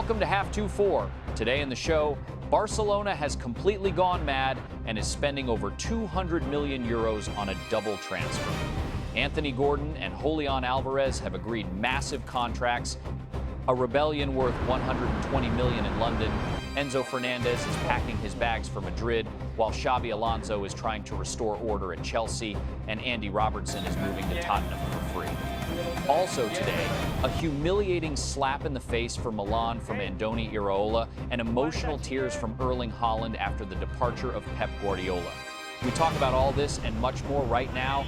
Welcome to Half 2-4. Today in the show, Barcelona has completely gone mad and is spending over 200 million euros on a double transfer. Anthony Gordon and Julian Alvarez have agreed massive contracts, a rebellion worth 120 million in London. Enzo Fernandez is packing his bags for Madrid, while Xabi Alonso is trying to restore order at Chelsea, and Andy Robertson is moving to Tottenham for free. Also today, a humiliating slap in the face for Milan from Andoni Iraola and emotional tears from Erling Haaland after the departure of Pep Guardiola. We talk about all this and much more right now.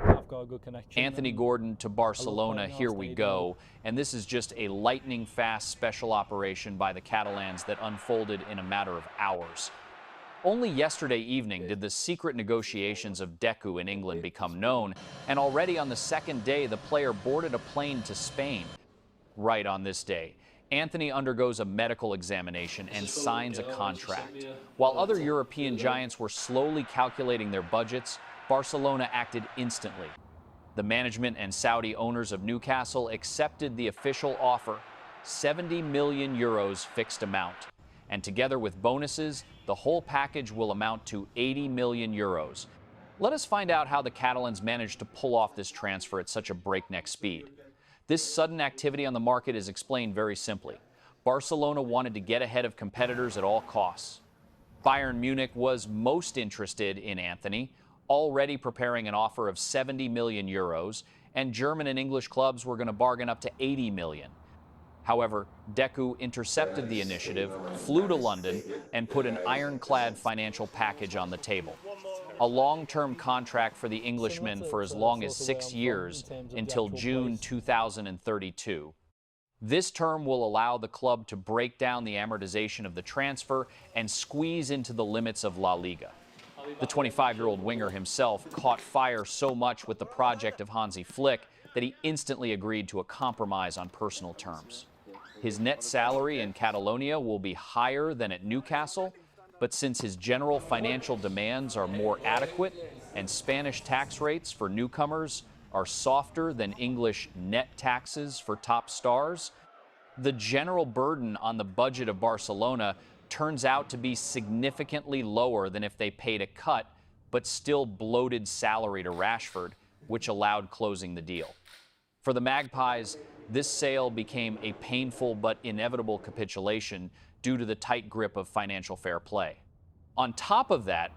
I've got a good connection. Anthony Gordon to Barcelona, here we go. And this is just a lightning-fast special operation by the Catalans that unfolded in a matter of hours. Only yesterday evening did the secret negotiations of 𝗗𝗘𝗡 in England become known, and already on the second day, the player boarded a plane to Spain. Right on this day, Anthony undergoes a medical examination and signs a contract. While other European giants were slowly calculating their budgets, Barcelona acted instantly. The management and Saudi owners of Newcastle accepted the official offer, 70 million euros fixed amount. And together with bonuses, the whole package will amount to 80 million euros. Let us find out how the Catalans managed to pull off this transfer at such a breakneck speed. This sudden activity on the market is explained very simply. Barcelona wanted to get ahead of competitors at all costs. Bayern Munich was most interested in Anthony, already preparing an offer of 70 million euros, and German and English clubs were going to bargain up to 80 million. However, 𝗗𝗘𝗡 intercepted the initiative, flew to London, and put an ironclad financial package on the table. A long-term contract for the Englishman for as long as 6 years, until June 2032. This term will allow the club to break down the amortization of the transfer and squeeze into the limits of La Liga. The 25-year-old winger himself caught fire so much with the project of Hansi Flick that he instantly agreed to a compromise on personal terms. His net salary in Catalonia will be higher than at Newcastle, but since his general financial demands are more adequate and Spanish tax rates for newcomers are softer than English net taxes for top stars, the general burden on the budget of Barcelona turns out to be significantly lower than if they paid a cut but still bloated salary to Rashford, which allowed closing the deal. For the Magpies, this sale became a painful but inevitable capitulation due to the tight grip of financial fair play. On top of that,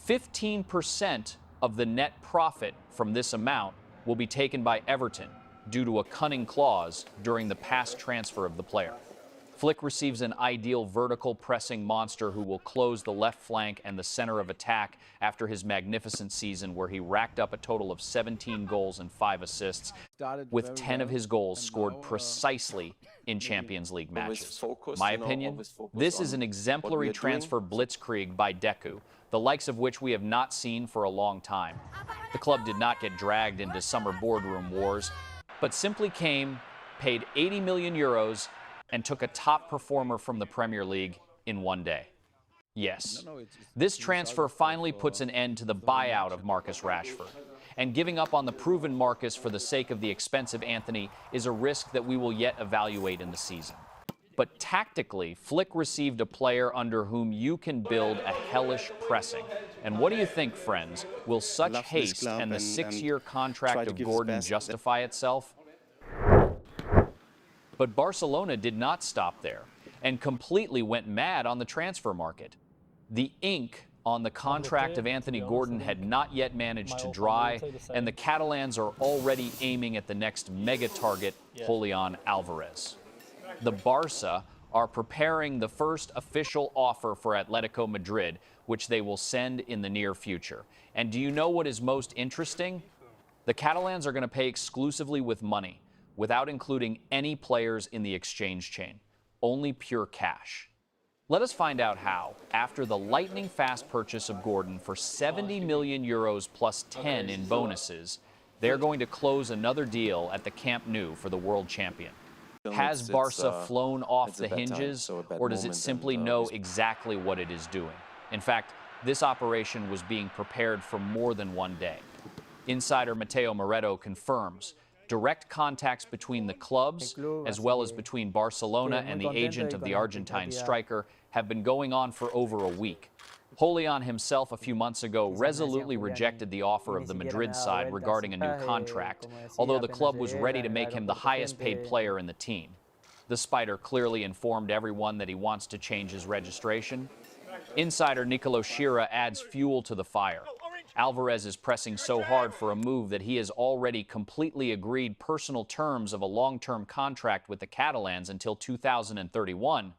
15% of the net profit from this amount will be taken by Everton due to a cunning clause during the past transfer of the player. Flick receives an ideal vertical pressing monster who will close the left flank and the center of attack after his magnificent season where he racked up a total of 17 goals and 5 assists, with 10 of his goals scored precisely in Champions League matches. My opinion, this is an exemplary transfer blitzkrieg by 𝗗𝗘𝗡, the likes of which we have not seen for a long time. The club did not get dragged into summer boardroom wars, but simply came, paid 80 million euros, and took a top performer from the Premier League in one day. Yes, this transfer finally puts an end to the buyout of Marcus Rashford. And giving up on the proven Marcus for the sake of the expensive Anthony is a risk that we will yet evaluate in the season. But tactically, Flick received a player under whom you can build a hellish pressing. And what do you think, friends? Will such haste and the 6-year contract of Gordon justify itself? But Barcelona did not stop there and completely went mad on the transfer market. The ink on the contract of Anthony Gordon had not yet managed to dry, and the Catalans are already aiming at the next mega target, Julian Alvarez. The Barca are preparing the first official offer for Atletico Madrid, which they will send in the near future. And do you know what is most interesting? The Catalans are going to pay exclusively with money, without including any players in the exchange chain, only pure cash. Let us find out how, after the lightning-fast purchase of Gordon for 70 million euros plus 10 in bonuses, they're going to close another deal at the Camp Nou for the world champion. Has Barca flown off the hinges, or does it simply know exactly what it is doing? In fact, this operation was being prepared for more than one day. Insider Mateo Moretto confirms direct contacts between the clubs, as well as between Barcelona and the agent of the Argentine striker, have been going on for over a week. Julian himself a few months ago resolutely rejected the offer of the Madrid side regarding a new contract, although the club was ready to make him the highest paid player in the team. The Spider clearly informed everyone that he wants to change his registration. Insider 𝗗𝗘𝗔𝗟 adds fuel to the fire. Alvarez is pressing so hard for a move that he has already completely agreed personal terms of a long-term contract with the Catalans until 2031.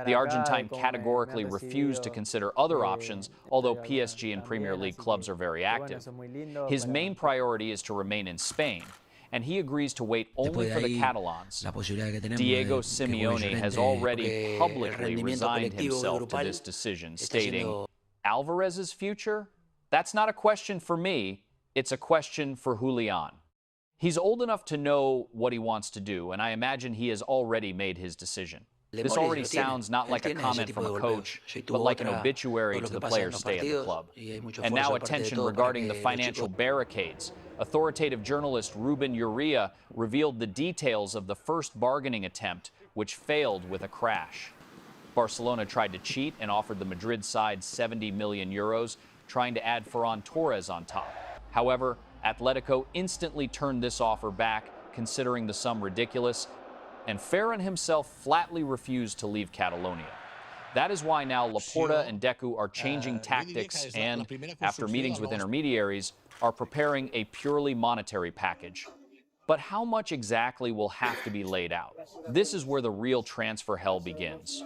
The Argentine categorically refused to consider other options, although PSG and Premier League clubs are very active. His main priority is to remain in Spain, and he agrees to wait only for the Catalans. Diego Simeone has already publicly resigned himself to this decision, stating, "Alvarez's future? That's not a question for me, it's a question for Julian." He's old enough to know what he wants to do, and I imagine he has already made his decision. This already sounds not like a comment from a coach, but like an obituary to the player's stay at the club. And now attention regarding the financial barricades. Authoritative journalist Ruben Uribe revealed the details of the first bargaining attempt, which failed with a crash. Barcelona tried to cheat and offered the Madrid side 70 million euros, trying to add Ferran Torres on top. However, Atletico instantly turned this offer back, considering the sum ridiculous, and Ferran himself flatly refused to leave Catalonia. That is why now Laporta and Deco are changing tactics and, after meetings with intermediaries, are preparing a purely monetary package. But how much exactly will have to be laid out? This is where the real transfer hell begins.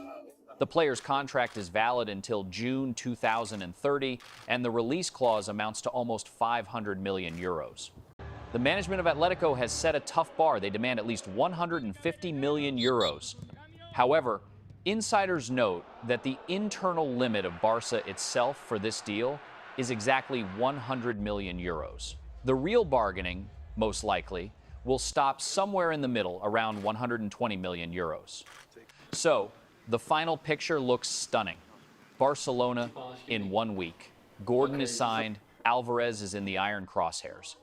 The player's contract is valid until June 2030, and the release clause amounts to almost 500 million euros. The management of Atletico has set a tough bar. They demand at least 150 million euros. However, insiders note that the internal limit of Barca itself for this deal is exactly 100 million euros. The real bargaining, most likely, will stop somewhere in the middle, around 120 million euros. So, the final picture looks stunning. Barcelona in 1 week. Gordon is signed, Alvarez is in the iron crosshairs.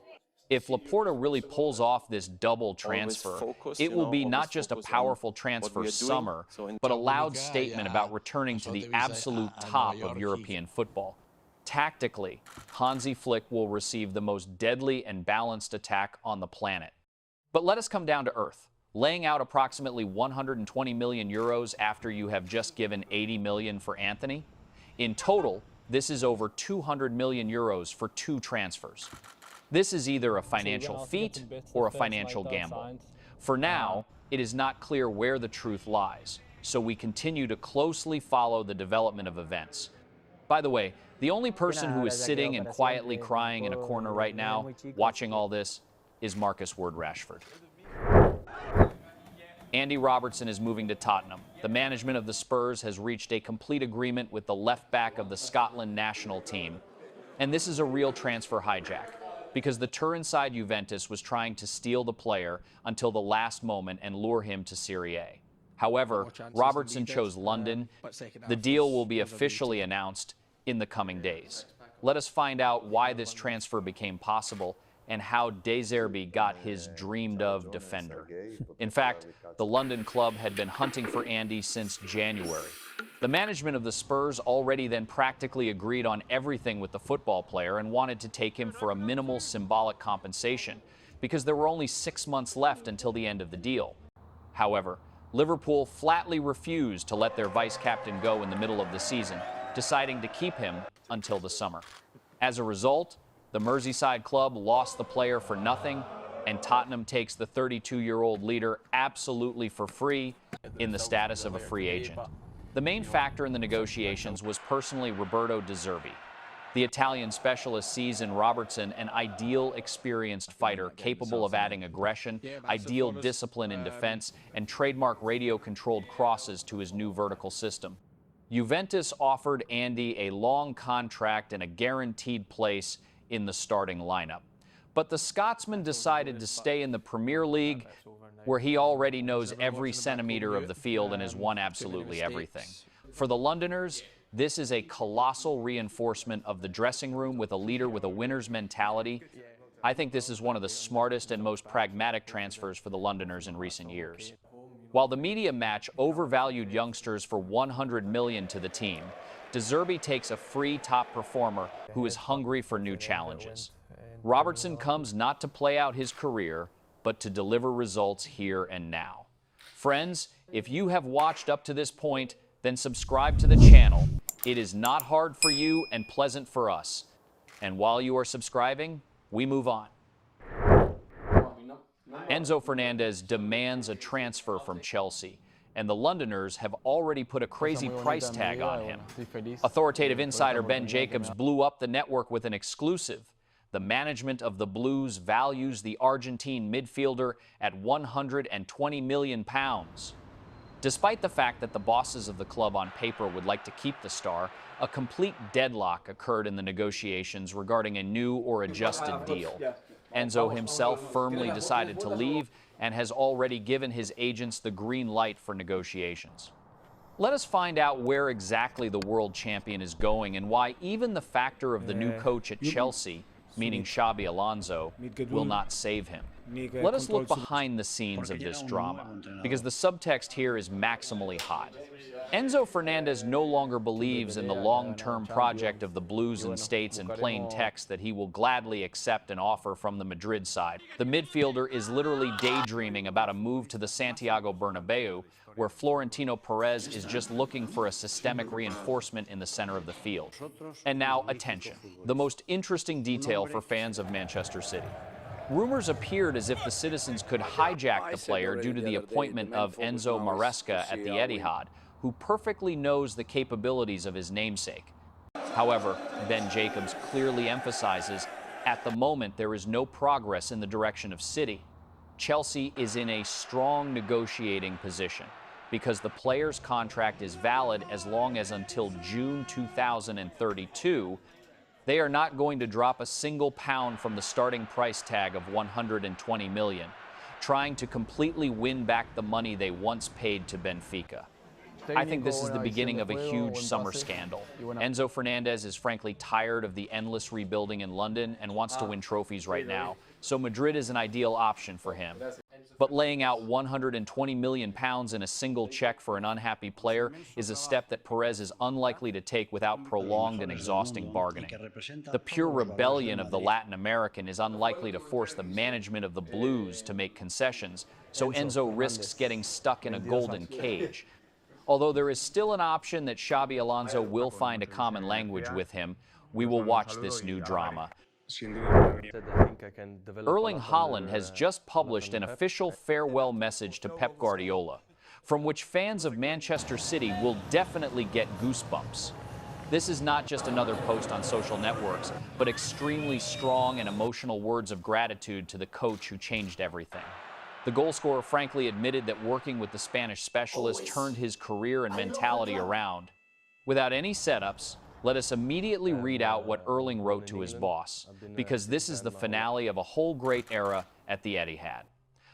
If Laporta really pulls off this double transfer, it will be not just a powerful transfer summer, but a loud statement about returning to the absolute top of European football. Tactically, Hansi Flick will receive the most deadly and balanced attack on the planet. But let us come down to earth. Laying out approximately 120 million euros after you have just given 80 million for Anthony? In total, this is over 200 million euros for 2 transfers. This is either a financial feat or a financial gamble. For now, it is not clear where the truth lies, so we continue to closely follow the development of events. By the way, the only person who is sitting and quietly crying in a corner right now, watching all this, is Marcus Ward-Rashford. Andy Robertson is moving to Tottenham. The management of the Spurs has reached a complete agreement with the left back of the Scotland national team. And this is a real transfer hijack, because the Turin side Juventus was trying to steal the player until the last moment and lure him to Serie A. However, Robertson chose London. The deal will be officially announced in the coming days. Let us find out why this transfer became possible and how 𝗗𝗘𝗔𝗟 got his dreamed-of defender. In fact, the London club had been hunting for Andy since January. The management of the Spurs already then practically agreed on everything with the football player and wanted to take him for a minimal symbolic compensation, because there were only 6 months left until the end of the deal. However, Liverpool flatly refused to let their vice-captain go in the middle of the season, deciding to keep him until the summer. As a result, the Merseyside club lost the player for nothing, and Tottenham takes the 32-year-old leader absolutely for free in the status of a free agent. The main factor in the negotiations was personally Roberto De Zerbi. The Italian specialist sees in Robertson an ideal, experienced fighter capable of adding aggression, ideal discipline in defense, and trademark radio-controlled crosses to his new vertical system. Juventus offered Andy a long contract and a guaranteed place in the starting lineup. But the Scotsman decided to stay in the Premier League, where he already knows every centimeter of the field and has won absolutely everything. For the Londoners, this is a colossal reinforcement of the dressing room with a leader with a winner's mentality. I think this is one of the smartest and most pragmatic transfers for the Londoners in recent years. While the media match overvalued youngsters for $100 million to the team, 𝗗𝗢𝗡𝗘 takes a free top performer who is hungry for new challenges. Robertson comes not to play out his career, but to deliver results here and now. Friends, if you have watched up to this point, then subscribe to the channel. It is not hard for you and pleasant for us. And while you are subscribing, we move on. Enzo Fernandez demands a transfer from Chelsea, and the Londoners have already put a crazy price tag on him. Authoritative insider Ben Jacobs blew up the network with an exclusive. The management of the Blues values the Argentine midfielder at £120 million. Despite the fact that the bosses of the club on paper would like to keep the star, a complete deadlock occurred in the negotiations regarding a new or adjusted deal. Enzo himself firmly decided to leave and has already given his agents the green light for negotiations. Let us find out where exactly the world champion is going and why even the factor of the new coach at Chelsea, meaning Xabi Alonso, will not save him. Let us look behind the scenes of this drama, because the subtext here is maximally hot. Enzo Fernandez no longer believes in the long-term project of the Blues and states in plain text that he will gladly accept an offer from the Madrid side. The midfielder is literally daydreaming about a move to the Santiago Bernabeu, where Florentino Perez is just looking for a systemic reinforcement in the center of the field. And now, attention, the most interesting detail for fans of Manchester City. Rumors appeared as if the citizens could hijack the player due to the appointment of Enzo Maresca at the Etihad, who perfectly knows the capabilities of his namesake. However, Ben Jacobs clearly emphasizes, at the moment there is no progress in the direction of City. Chelsea is in a strong negotiating position because the player's contract is valid as long as until June 2032. They are not going to drop a single pound from the starting price tag of $120 million, trying to completely win back the money they once paid to Benfica. I think this is the beginning of a huge summer scandal. Enzo Fernandez is frankly tired of the endless rebuilding in London and wants to win trophies right now, so Madrid is an ideal option for him. But laying out £120 million in a single check for an unhappy player is a step that Perez is unlikely to take without prolonged and exhausting bargaining. The pure rebellion of the Latin American is unlikely to force the management of the Blues to make concessions, so Enzo risks getting stuck in a golden cage. Although there is still an option that Xabi Alonso will find a common language with him, we will watch this new drama. Erling Haaland has just published an official farewell message to Pep Guardiola, from which fans of Manchester City will definitely get goosebumps. This is not just another post on social networks, but extremely strong and emotional words of gratitude to the coach who changed everything. The goalscorer frankly admitted that working with the Spanish specialist turned his career and mentality around. Without any setups, let us immediately read out what Erling wrote to his boss, because this is the finale of a whole great era at the Etihad.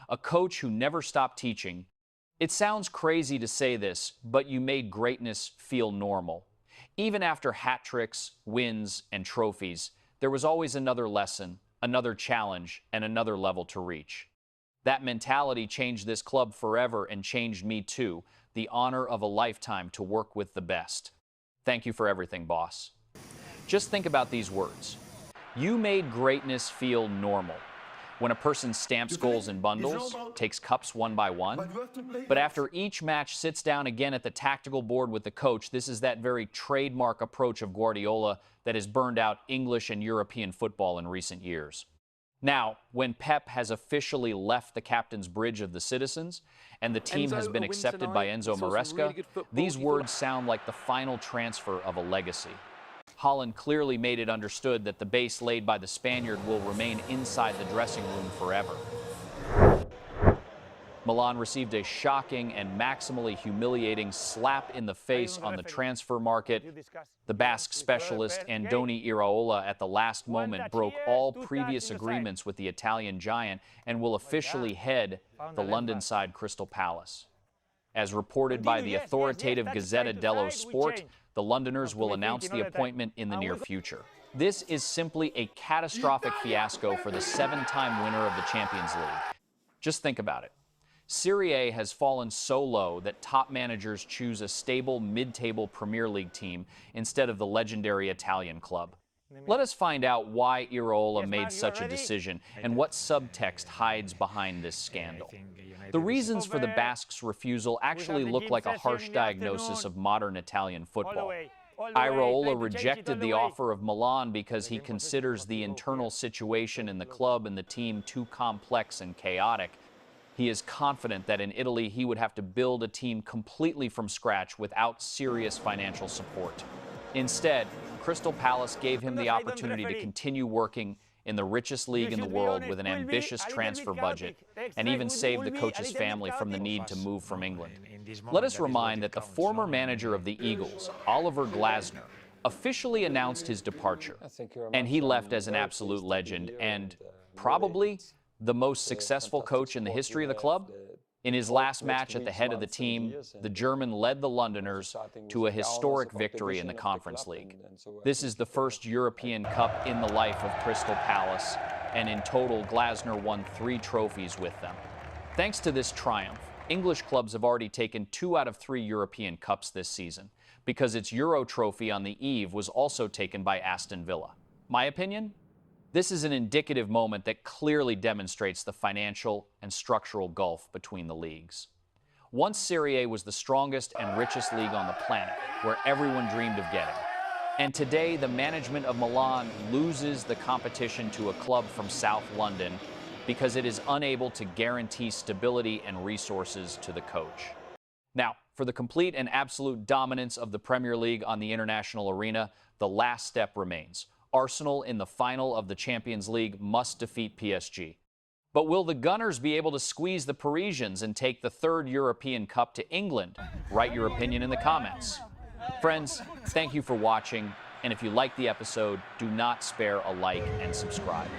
A coach who never stopped teaching. It sounds crazy to say this, but you made greatness feel normal. Even after hat tricks, wins, and trophies, there was always another lesson, another challenge, and another level to reach. That mentality changed this club forever and changed me too. The honor of a lifetime to work with the best. Thank you for everything, boss. Just think about these words. You made greatness feel normal. When a person stamps goals in bundles, takes cups one by one, but after each match sits down again at the tactical board with the coach, this is that very trademark approach of Guardiola that has burned out English and European football in recent years. Now, when Pep has officially left the captain's bridge of the citizens and the team has been accepted by Enzo Maresca, these words sound like the final transfer of a legacy. Haaland clearly made it understood that the base laid by the Spaniard will remain inside the dressing room forever. Milan received a shocking and maximally humiliating slap in the face on the transfer market. The Basque specialist Andoni Iraola at the last moment broke all previous agreements with the Italian giant and will officially head the London side Crystal Palace. As reported by the authoritative 𝗗𝗢𝗡𝗘 dello Sport, the Londoners will announce the appointment in the near future. This is simply a catastrophic fiasco for the 7-time winner of the Champions League. Just think about it. Serie A has fallen so low that top managers choose a stable mid-table Premier League team instead of the legendary Italian club. Let us find out why Iraola made such a decision and what subtext hides behind this scandal. The reasons for the Basques' refusal actually look like a harsh diagnosis of modern Italian football. Iraola rejected the offer of Milan because he considers the internal situation in the club and the team too complex and chaotic. He is confident that in Italy he would have to build a team completely from scratch without serious financial support. Instead, Crystal Palace gave him the opportunity to continue working in the richest league in the world with an ambitious transfer budget and even save the coach's family from the need to move from England. Let us remind that the former manager of the Eagles, Oliver Glasner, officially announced his departure, and he left as an absolute legend and probably the most successful coach in the history of the club. In his last match at the head of the team, the German led the Londoners to a historic victory in the Conference League. This is the first European Cup in the life of Crystal Palace, and in total, Glasner won 3 trophies with them. Thanks to this triumph, English clubs have already taken 2 out of 3 European Cups this season, because its Euro trophy on the eve was also taken by Aston Villa. My opinion? This is an indicative moment that clearly demonstrates the financial and structural gulf between the leagues. Once Serie A was the strongest and richest league on the planet, where everyone dreamed of getting. And today, the management of Milan loses the competition to a club from South London because it is unable to guarantee stability and resources to the coach. Now, for the complete and absolute dominance of the Premier League on the international arena, the last step remains. Arsenal in the final of the Champions League must defeat PSG. But will the Gunners be able to squeeze the Parisians and take the 3rd European Cup to England? Write your opinion in the comments. Friends, thank you for watching, and if you liked the episode, do not spare a like and subscribe.